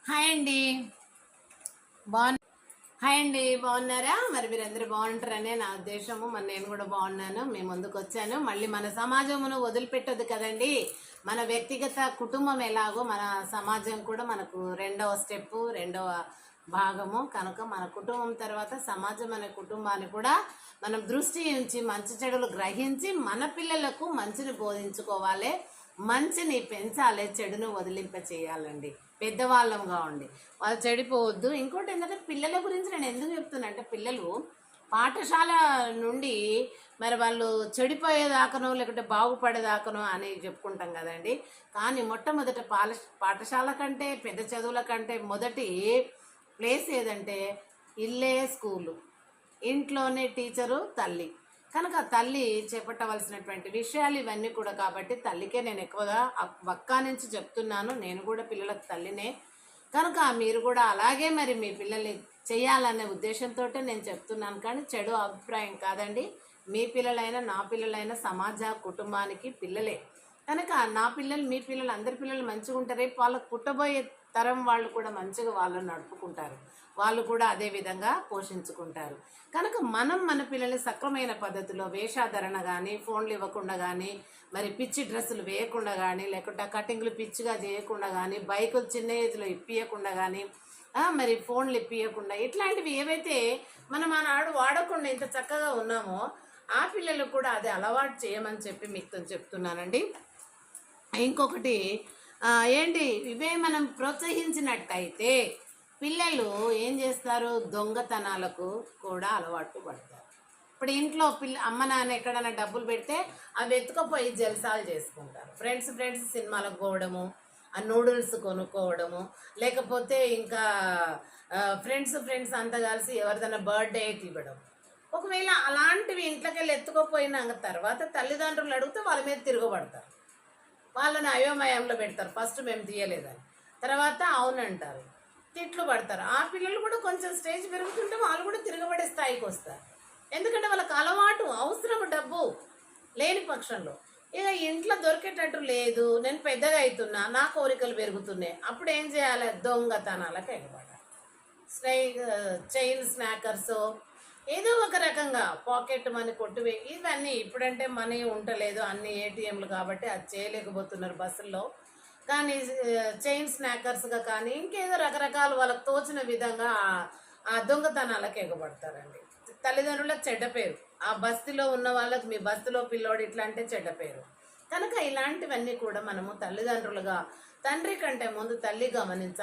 Hi అండి. బాగున్నా. Hi అండి, బాగున్నారా? మరి మీరందరూ బాగుంటారనే నా ఉద్దేశము. మరి నేను కూడా బాగున్నాను. మీ ముందుకు వచ్చాను. మళ్ళీ మన సమాజమును వదిలిపెట్టదు కదండి. మన వ్యక్తిగత కుటుంబం ఎలాగో మన సమాజం కూడా మనకు రెండవ స్టెప్, రెండవ భాగము కనుక మన కుటుంబం తర్వాత సమాజం అనే కుటుంబాన్ని కూడా మనం దృష్టి ఉంచి మంచి చెడులు గ్రహించి మన పిల్లలకు మంచిని బోధించుకోవాలి, మంచిని పెంచాలి, చెడును వదిలింప చేయాలండి. పెద్దవాళ్ళంగా ఉండి వాళ్ళు చెడిపోవద్దు. ఇంకోటి ఏంటంటే పిల్లల గురించి నేను ఎందుకు చెప్తున్నా అంటే పిల్లలు పాఠశాల నుండి మరి వాళ్ళు చెడిపోయేదాకనో లేకుంటే బాగుపడేదాకనో అని చెప్పుకుంటాం కదండి. కానీ మొట్టమొదట పాఠశాల కంటే పెద్ద చదువుల కంటే మొదటి ప్లేస్ ఏదంటే ఇల్లే స్కూలు. ఇంట్లోనే టీచరు తల్లి. కనుక తల్లి చేపట్టవలసినటువంటి విషయాలు ఇవన్నీ కూడా. కాబట్టి తల్లికే నేను ఎక్కువగా వక్కా నుంచి చెప్తున్నాను. నేను కూడా పిల్లలకు తల్లినే కనుక మీరు కూడా అలాగే మరి మీ పిల్లల్ని చేయాలనే ఉద్దేశంతో నేను చెప్తున్నాను. కానీ చెడు అభిప్రాయం కాదండి. మీ పిల్లలైనా నా పిల్లలైనా సమాజ కుటుంబానికి పిల్లలే కనుక నా పిల్లలు మీ పిల్లలు అందరి పిల్లలు మంచిగా ఉంటారు. రేపు వాళ్ళకు పుట్టబోయే తరం వాళ్ళు కూడా మంచిగా వాళ్ళని నడుపుకుంటారు, వాళ్ళు కూడా అదే విధంగా పోషించుకుంటారు. కనుక మనం మన పిల్లల్ని సక్రమైన పద్ధతిలో వేషాధరణ కానీ, ఫోన్లు ఇవ్వకుండా కానీ, మరి పిచ్చి డ్రెస్సులు వేయకుండా కానీ, లేకుంటే కటింగ్లు పిచ్చిగా చేయకుండా కానీ, బైకులు చిన్న ఏజ్లో ఇప్పియకుండా కానీ, మరి ఫోన్లు ఇప్పియకుండా, ఇట్లాంటివి ఏవైతే మనం ఆనాడు వాడకుండా ఇంత చక్కగా ఉన్నామో ఆ పిల్లలు కూడా అది అలవాటు చేయమని చెప్పి మీకు చెప్తున్నానండి. ఇంకొకటి ఏంటి, ఇవే మనం ప్రోత్సహించినట్టయితే పిల్లలు ఏం చేస్తారు, దొంగతనాలకు కూడా అలవాటు పడతారు. ఇప్పుడు ఇంట్లో అమ్మ నాన్న ఎక్కడైనా డబ్బులు పెడితే అవి ఎత్తుకపోయి జల్సాలు చేసుకుంటారు. ఫ్రెండ్స్ సినిమాలకు పోవడము, ఆ నూడిల్స్ కొనుక్కోవడము, లేకపోతే ఇంకా ఫ్రెండ్స్ అంతా కలిసి ఎవరిదైనా బర్త్డే ఇవ్వడం. ఒకవేళ అలాంటివి ఇంట్లోకి వెళ్ళి ఎత్తుకోపోయినా తర్వాత తల్లిదండ్రులు అడిగితే వాళ్ళ మీద తిరగబడతారు, వాళ్ళని అయోమయంలో పెడతారు. ఫస్ట్ మేము తీయలేదని, తర్వాత అవునంటారు, తిట్లు పడతారు. ఆ పిల్లలు కూడా కొంచెం స్టేజ్ పెరుగుతుంటే వాళ్ళు కూడా తిరగబడే స్థాయికి వస్తారు. ఎందుకంటే వాళ్ళకి అలవాటు, అవసరం డబ్బు లేని పక్షంలో. ఇక ఇంట్లో దొరికేటట్టు లేదు, నేను పెద్దగా అవుతున్నా, నా కోరికలు పెరుగుతున్నాయి, అప్పుడు ఏం చేయాలి, దొంగతనాలకు ఎగబడాలి. చైన్ స్నాకర్స్, ఏదో ఒక రకంగా పాకెట్ మనీ కొట్టువే. ఇవన్నీ ఇప్పుడంటే మనీ ఉండలేదు, అన్ని ఏటీఎంలు కాబట్టి అది చేయలేకపోతున్నారు బస్సుల్లో. కానీ చైన్ స్నాకర్స్గా కానీ ఇంకేదో రకరకాల వాళ్ళకి తోచిన విధంగా ఆ దొంగతనాలకు ఎగబడతారండి. తల్లిదండ్రులకు చెడ్డ పేరు, ఆ బస్తీలో ఉన్న వాళ్ళకి మీ బస్తీలో పిల్లోడు ఇట్లా అంటే చెడ్డ పేరు. కనుక ఇలాంటివన్నీ కూడా మనము తల్లిదండ్రులుగా తండ్రి కంటే ముందు తల్లి గమనించాలి.